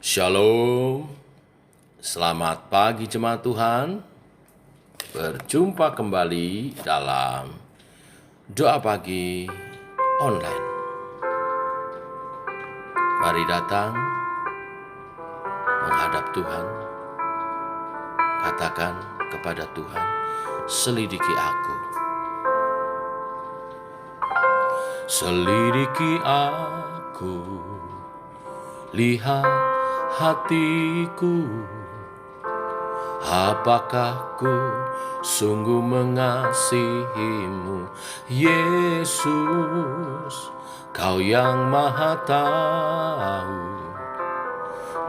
Shalom, selamat pagi jemaat Tuhan. Berjumpa kembali dalam doa pagi online. Mari datang menghadap Tuhan. Katakan kepada Tuhan, selidiki aku. Selidiki aku, lihat hatiku. Apakah ku sungguh mengasihimu, Yesus, Kau yang Maha Tahu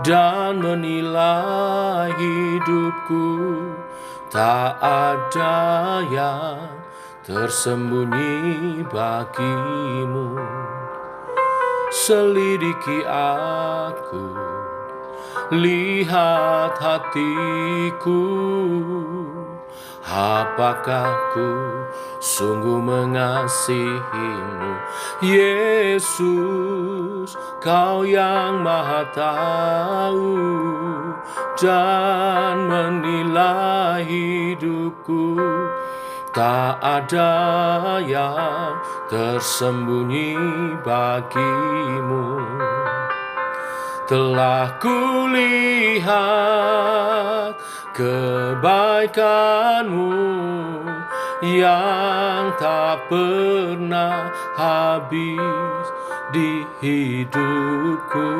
dan menilai hidupku. Tak ada yang tersembunyi bagimu. Selidiki aku, lihat hatiku. Apakah ku sungguh mengasihimu, Yesus, Kau yang Maha Tahu dan menilai hidupku. Tak ada yang tersembunyi bagimu. Telah kulihat kebaikanmu yang tak pernah habis di hidupku.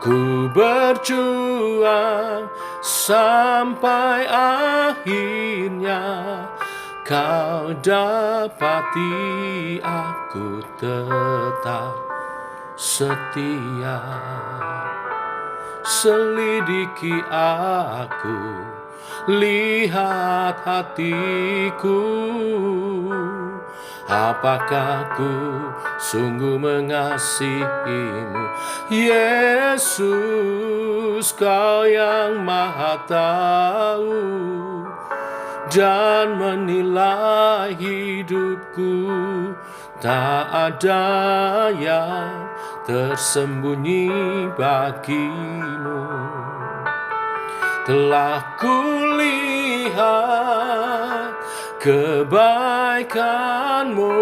Ku berjuang sampai akhirnya Kau dapati aku tetap setia. Selidiki aku, lihat hatiku. Apakah ku sungguh mengasihimu, Yesus, Kau yang Maha Tahu dan menilai hidupku. Tak ada yang tersembunyi bagimu. Telah kulihat kebaikanmu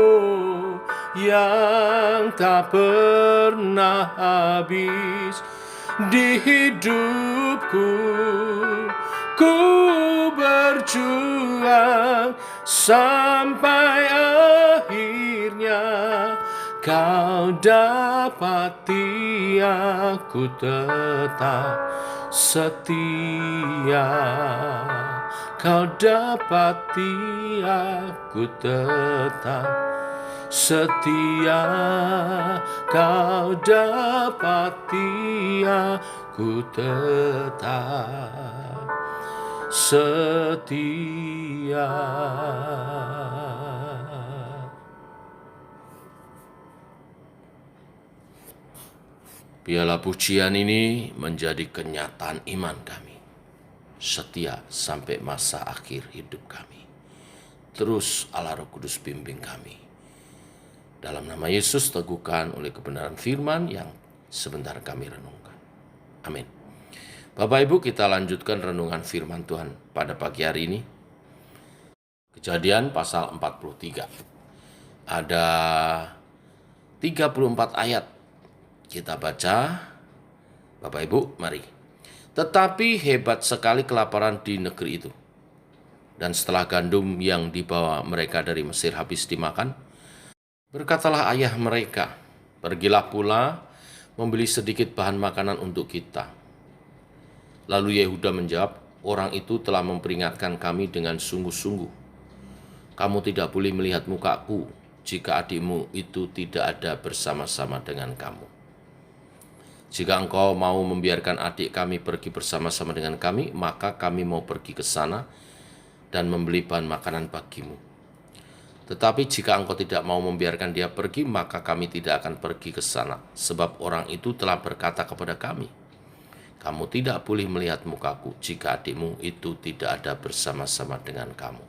yang tak pernah habis di hidupku. Ku berjuang sampai akhirnya Kau dapati aku tetap setia. Kau dapati aku tetap setia. Kau dapati aku tetap setia. Biarlah pujian ini menjadi kenyataan iman kami, setia sampai masa akhir hidup kami. Terus Allah Roh Kudus bimbing kami. Dalam nama Yesus teguhkan oleh kebenaran firman yang sebentar kami renungkan. Amin. Bapak Ibu, kita lanjutkan renungan firman Tuhan pada pagi hari ini. Kejadian pasal 43. Ada 34 ayat. Kita baca, Bapak Ibu, mari. Tetapi hebat sekali kelaparan di negeri itu. Dan setelah gandum yang dibawa mereka dari Mesir habis dimakan, berkatalah ayah mereka, pergilah pula membeli sedikit bahan makanan untuk kita. Lalu Yehuda menjawab, orang itu telah memperingatkan kami dengan sungguh-sungguh. Kamu tidak boleh melihat mukaku jika adikmu itu tidak ada bersama-sama dengan kamu. Jika engkau mau membiarkan adik kami pergi bersama-sama dengan kami, maka kami mau pergi ke sana dan membeli bahan makanan bagimu. Tetapi jika engkau tidak mau membiarkan dia pergi, maka kami tidak akan pergi ke sana. Sebab orang itu telah berkata kepada kami, kamu tidak boleh melihat mukaku jika adikmu itu tidak ada bersama-sama dengan kamu.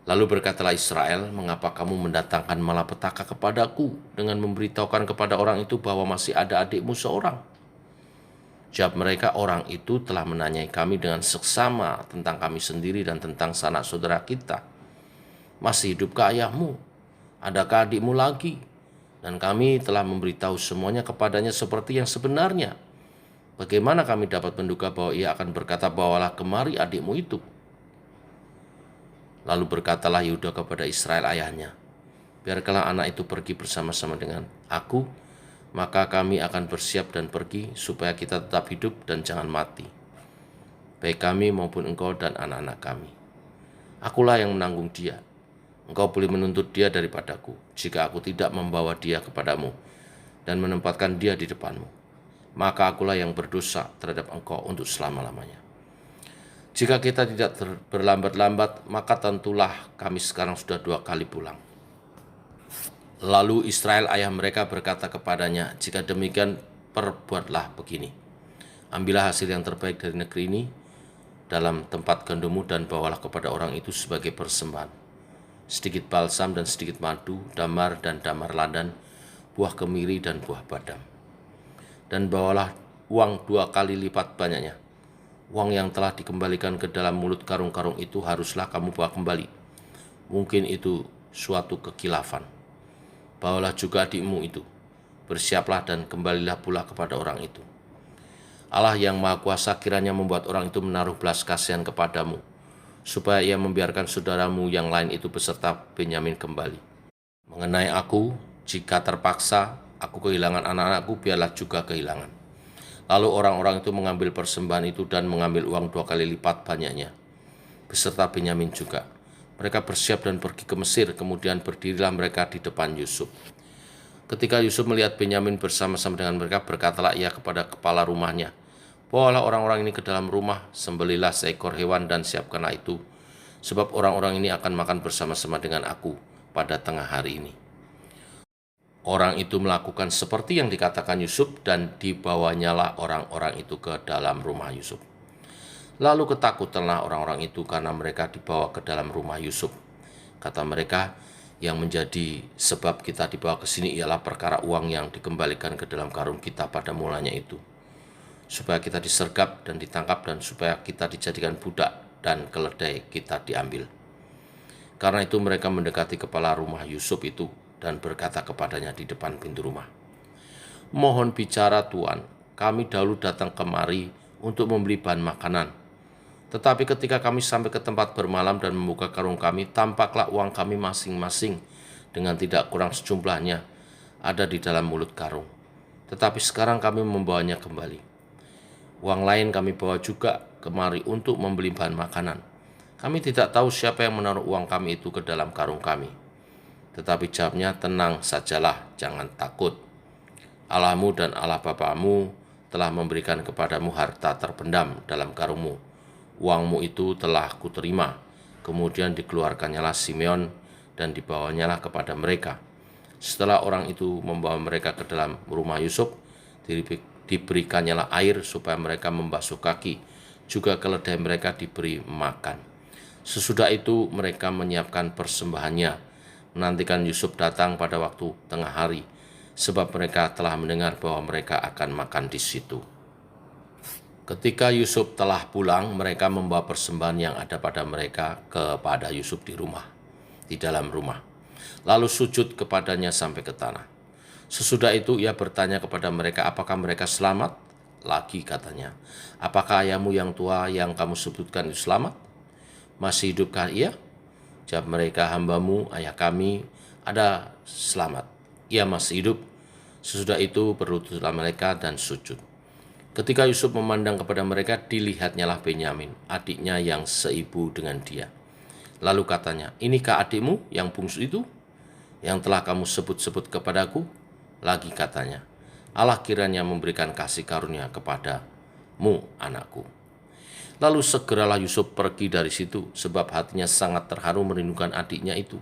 Lalu berkatalah Israel, "Mengapa kamu mendatangkan malapetaka kepadaku dengan memberitahukan kepada orang itu bahwa masih ada adikmu seorang?" Jawab mereka, "Orang itu telah menanyai kami dengan seksama tentang kami sendiri dan tentang sanak saudara kita. Masih hidupkah ayahmu? Adakah adikmu lagi?" Dan kami telah memberitahu semuanya kepadanya seperti yang sebenarnya. Bagaimana kami dapat menduga bahwa ia akan berkata, "Bawalah kemari adikmu itu"? Lalu berkatalah Yehuda kepada Israel ayahnya, "Biarkanlah anak itu pergi bersama-sama dengan aku, maka kami akan bersiap dan pergi supaya kita tetap hidup dan jangan mati, baik kami maupun engkau dan anak-anak kami. Akulah yang menanggung dia. Engkau boleh menuntut dia daripadaku, jika aku tidak membawa dia kepadamu dan menempatkan dia di depanmu. Maka akulah yang berdosa terhadap engkau untuk selama-lamanya. Jika kita tidak berlambat-lambat, maka tentulah kami sekarang sudah 2 kali pulang." Lalu Israel ayah mereka berkata kepadanya, "Jika demikian, perbuatlah begini. Ambillah hasil yang terbaik dari negeri ini dalam tempat gandummu dan bawalah kepada orang itu sebagai persembahan. Sedikit balsam dan sedikit madu, damar dan damar landan, buah kemiri dan buah badam. Dan bawalah uang 2 kali lipat banyaknya. Uang yang telah dikembalikan ke dalam mulut karung-karung itu haruslah kamu bawa kembali. Mungkin itu suatu kekilafan. Bawalah juga adikmu itu. Bersiaplah dan kembalilah pula kepada orang itu. Allah yang Maha Kuasa kiranya membuat orang itu menaruh belas kasihan kepadamu, supaya ia membiarkan saudaramu yang lain itu beserta Benyamin kembali. Mengenai aku, jika terpaksa aku kehilangan anak-anakku, biarlah juga kehilangan." Lalu orang-orang itu mengambil persembahan itu dan mengambil uang 2 kali lipat banyaknya, beserta Benyamin juga. Mereka bersiap dan pergi ke Mesir, kemudian berdirilah mereka di depan Yusuf. Ketika Yusuf melihat Benyamin bersama-sama dengan mereka, berkatalah ia kepada kepala rumahnya, "Bawalah orang-orang ini ke dalam rumah, sembelilah seekor hewan dan siapkanlah itu, sebab orang-orang ini akan makan bersama-sama dengan aku pada tengah hari ini." Orang itu melakukan seperti yang dikatakan Yusuf, dan dibawanyalah orang-orang itu ke dalam rumah Yusuf. Lalu ketakutanlah orang-orang itu karena mereka dibawa ke dalam rumah Yusuf. Kata mereka, "Yang menjadi sebab kita dibawa ke sini ialah perkara uang yang dikembalikan ke dalam karung kita pada mulanya itu, supaya kita disergap dan ditangkap dan supaya kita dijadikan budak dan keledai kita diambil." Karena itu mereka mendekati kepala rumah Yusuf itu dan berkata kepadanya di depan pintu rumah, "Mohon bicara Tuan, kami dahulu datang kemari untuk membeli bahan makanan. Tetapi ketika kami sampai ke tempat bermalam dan membuka karung kami, tampaklah uang kami masing-masing dengan tidak kurang sejumlahnya ada di dalam mulut karung. Tetapi sekarang kami membawanya kembali. Uang lain kami bawa juga kemari untuk membeli bahan makanan. Kami tidak tahu siapa yang menaruh uang kami itu ke dalam karung kami." Tetapi jawabnya, "Tenang sajalah, jangan takut. Allahmu dan Allah bapamu telah memberikan kepadamu harta terpendam dalam karungmu. Uangmu itu telah kuterima." Kemudian dikeluarkannyalah Simeon dan dibawanyalah kepada mereka. Setelah orang itu membawa mereka ke dalam rumah Yusuf, diberikannyalah air supaya mereka membasuh kaki, juga keledai mereka diberi makan. Sesudah itu mereka menyiapkan persembahannya, menantikan Yusuf datang pada waktu tengah hari, sebab mereka telah mendengar bahwa mereka akan makan di situ. Ketika Yusuf telah pulang, mereka membawa persembahan yang ada pada mereka kepada Yusuf di dalam rumah. Lalu sujud kepadanya sampai ke tanah. Sesudah itu ia bertanya kepada mereka, "Apakah mereka selamat?" Lagi katanya, "Apakah ayahmu yang tua yang kamu sebutkan itu selamat? Masih hidupkah ia?" Jawab mereka, "Hambamu, ayah kami, ada selamat. Ia masih hidup." Sesudah itu berlututlah mereka dan sujud. Ketika Yusuf memandang kepada mereka, dilihatnyalah Benyamin, adiknya yang seibu dengan dia. Lalu katanya, "Inikah adikmu yang bungsu itu, yang telah kamu sebut-sebut kepadaku?" Lagi katanya, "Allah kiranya memberikan kasih karunia kepadamu, anakku." Lalu segeralah Yusuf pergi dari situ, sebab hatinya sangat terharu merindukan adiknya itu.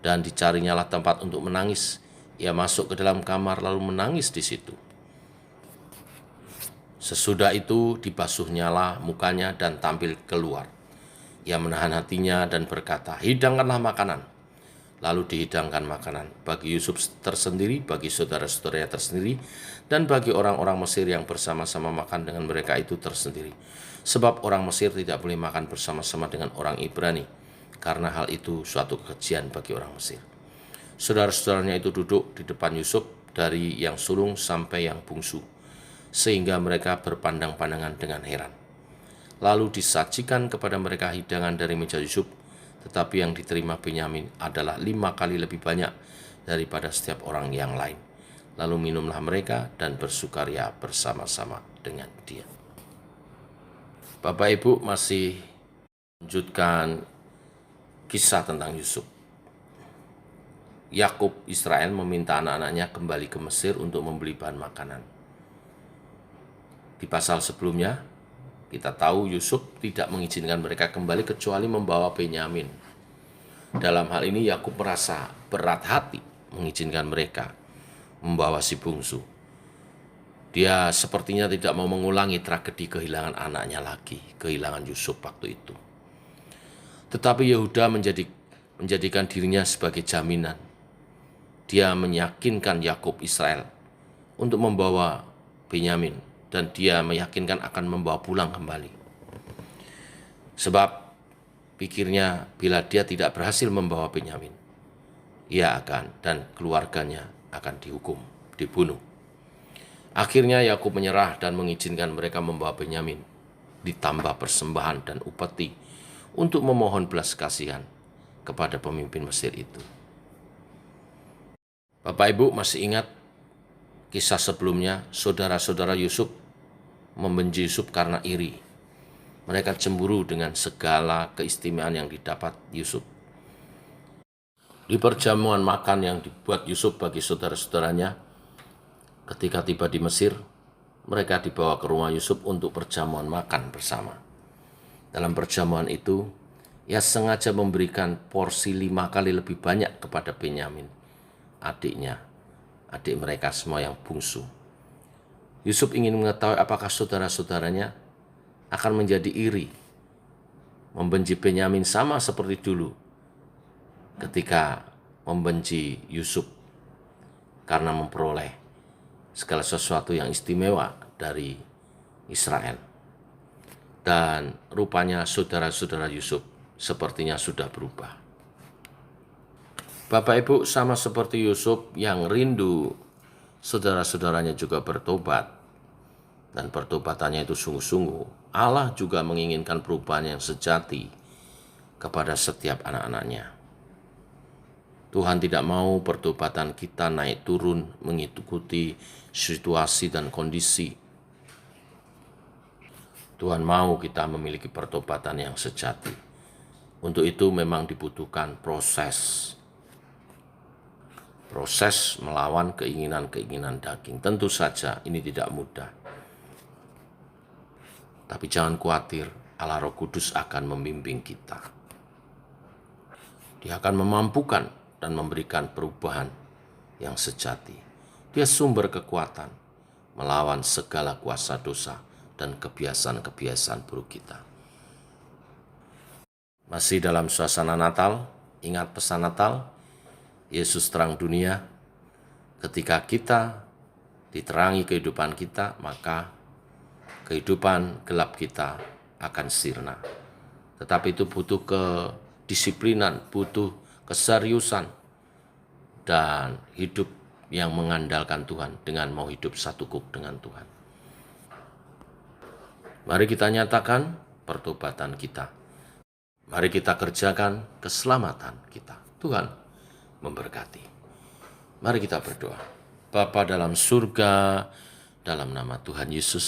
Dan dicarinyalah tempat untuk menangis. Ia masuk ke dalam kamar lalu menangis di situ. Sesudah itu dibasuhnyalah mukanya dan tampil keluar. Ia menahan hatinya dan berkata, "Hidangkanlah makanan." Lalu dihidangkan makanan bagi Yusuf tersendiri, bagi saudara-saudaranya tersendiri, dan bagi orang-orang Mesir yang bersama-sama makan dengan mereka itu tersendiri. Sebab orang Mesir tidak boleh makan bersama-sama dengan orang Ibrani, karena hal itu suatu kekejian bagi orang Mesir. Saudara-saudaranya itu duduk di depan Yusuf dari yang sulung sampai yang bungsu, sehingga mereka berpandang-pandangan dengan heran. Lalu disajikan kepada mereka hidangan dari meja Yusuf, tetapi yang diterima Benyamin adalah 5 kali lebih banyak daripada setiap orang yang lain. Lalu minumlah mereka dan bersukaria bersama-sama dengan dia. Bapak Ibu masih lanjutkan kisah tentang Yusuf. Yakub Israel meminta anak-anaknya kembali ke Mesir untuk membeli bahan makanan. Di pasal sebelumnya, kita tahu Yusuf tidak mengizinkan mereka kembali kecuali membawa Benyamin. Dalam hal ini Yakub merasa berat hati mengizinkan mereka membawa si bungsu. Dia sepertinya tidak mau mengulangi tragedi kehilangan anaknya lagi, kehilangan Yusuf waktu itu. Tetapi Yehuda menjadikan dirinya sebagai jaminan. Dia meyakinkan Yakub Israel untuk membawa Benyamin, dan dia meyakinkan akan membawa pulang kembali. Sebab pikirnya bila dia tidak berhasil membawa Benyamin, ia akan dan keluarganya akan dihukum, dibunuh. Akhirnya Yakub menyerah dan mengizinkan mereka membawa Benyamin, ditambah persembahan dan upeti untuk memohon belas kasihan kepada pemimpin Mesir itu. Bapak Ibu masih ingat kisah sebelumnya, saudara-saudara Yusuf membenci Yusuf karena iri. Mereka cemburu dengan segala keistimewaan yang didapat Yusuf. Di perjamuan makan yang dibuat Yusuf bagi saudara-saudaranya, ketika tiba di Mesir, mereka dibawa ke rumah Yusuf untuk perjamuan makan bersama. Dalam perjamuan itu, ia sengaja memberikan porsi 5 kali lebih banyak kepada Benyamin, adiknya, adik mereka semua yang bungsu. Yusuf ingin mengetahui apakah saudara-saudaranya akan menjadi iri, membenci Benyamin sama seperti dulu ketika membenci Yusuf karena memperoleh segala sesuatu yang istimewa dari Israel. Dan rupanya saudara-saudara Yusuf sepertinya sudah berubah. Bapak Ibu sama seperti Yusuf yang rindu saudara-saudaranya juga bertobat, dan pertobatannya itu sungguh-sungguh. Allah juga menginginkan perubahan yang sejati kepada setiap anak-anaknya. Tuhan tidak mau pertobatan kita naik turun mengikuti situasi dan kondisi. Tuhan mau kita memiliki pertobatan yang sejati. Untuk itu memang dibutuhkan proses melawan keinginan-keinginan daging. Tentu saja ini tidak mudah. Tapi jangan khawatir, Allah Roh Kudus akan membimbing kita. Dia akan memampukan dan memberikan perubahan yang sejati. Dia sumber kekuatan melawan segala kuasa dosa dan kebiasaan-kebiasaan buruk kita. Masih dalam suasana Natal, ingat pesan Natal, Yesus terang dunia. Ketika kita diterangi kehidupan kita, maka kehidupan gelap kita akan sirna. Tetapi itu butuh kedisiplinan, butuh keseriusan, dan hidup yang mengandalkan Tuhan dengan mau hidup satu kuk dengan Tuhan. Mari kita nyatakan pertobatan kita. Mari kita kerjakan keselamatan kita. Tuhan memberkati. Mari kita berdoa. Bapa dalam surga, dalam nama Tuhan Yesus,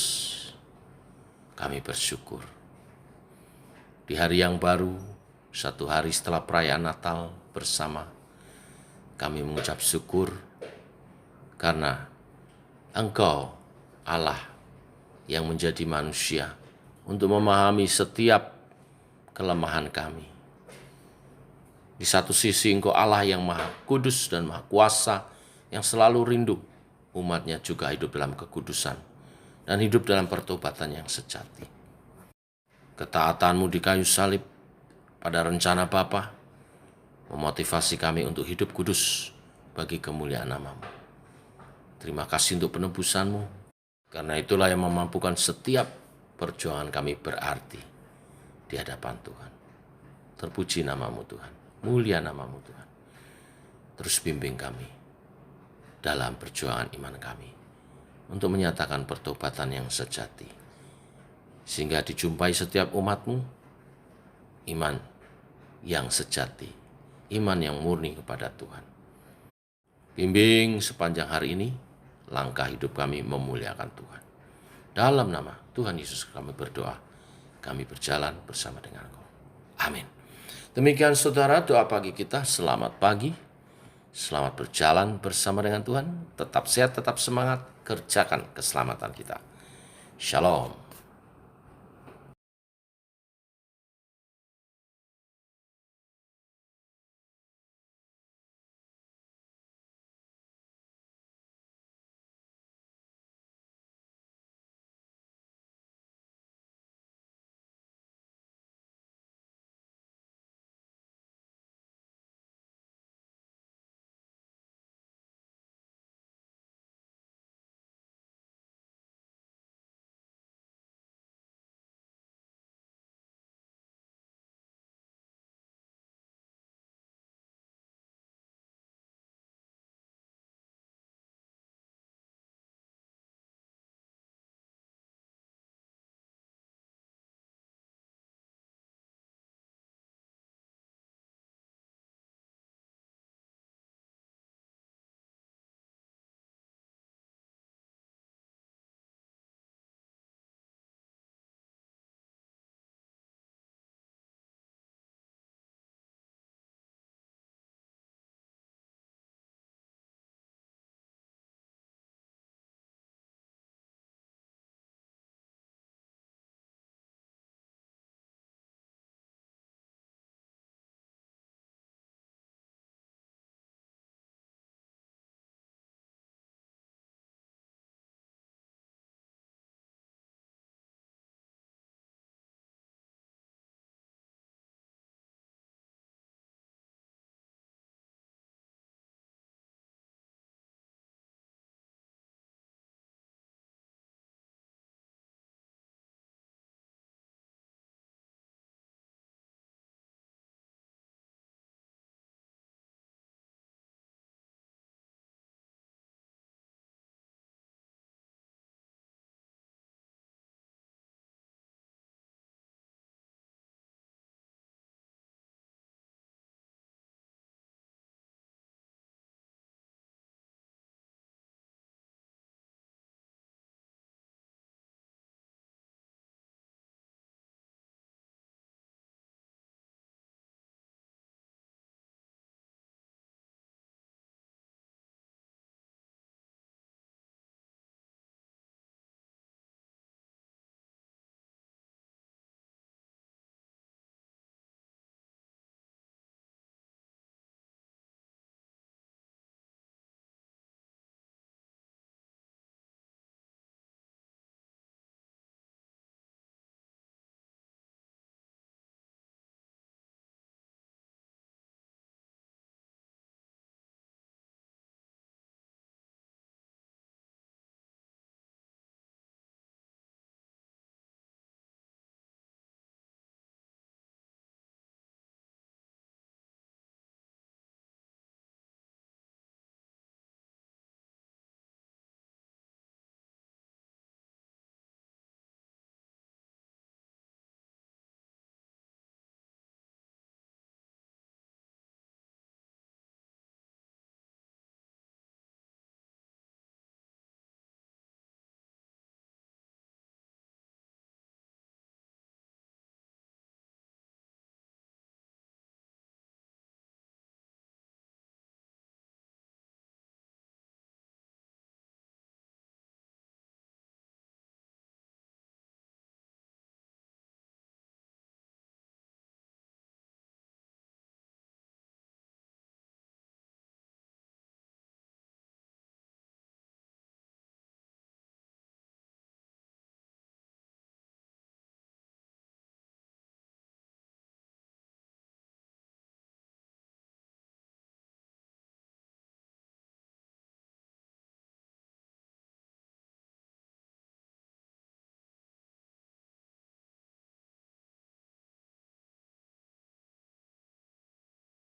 kami bersyukur. Di hari yang baru, satu hari setelah perayaan Natal bersama, kami mengucap syukur karena Engkau Allah yang menjadi manusia untuk memahami setiap kelemahan kami. Di satu sisi Engkau Allah yang maha kudus dan maha kuasa, yang selalu rindu umatnya juga hidup dalam kekudusan dan hidup dalam pertobatan yang sejati. Ketaatanmu di kayu salib pada rencana Bapa, memotivasi kami untuk hidup kudus bagi kemuliaan nama-Mu. Terima kasih untuk penebusan-Mu, karena itulah yang memampukan setiap perjuangan kami berarti di hadapan Tuhan. Terpuji nama-Mu Tuhan, mulia nama-Mu Tuhan. Terus bimbing kami dalam perjuangan iman kami untuk menyatakan pertobatan yang sejati, sehingga dijumpai setiap umat-Mu iman yang sejati, iman yang murni kepada Tuhan. Bimbing sepanjang hari ini, langkah hidup kami memuliakan Tuhan. Dalam nama Tuhan Yesus kami berdoa, kami berjalan bersama dengan Engkau. Amin. Demikian saudara doa pagi kita, selamat pagi, selamat berjalan bersama dengan Tuhan, tetap sehat, tetap semangat, kerjakan keselamatan kita. Shalom.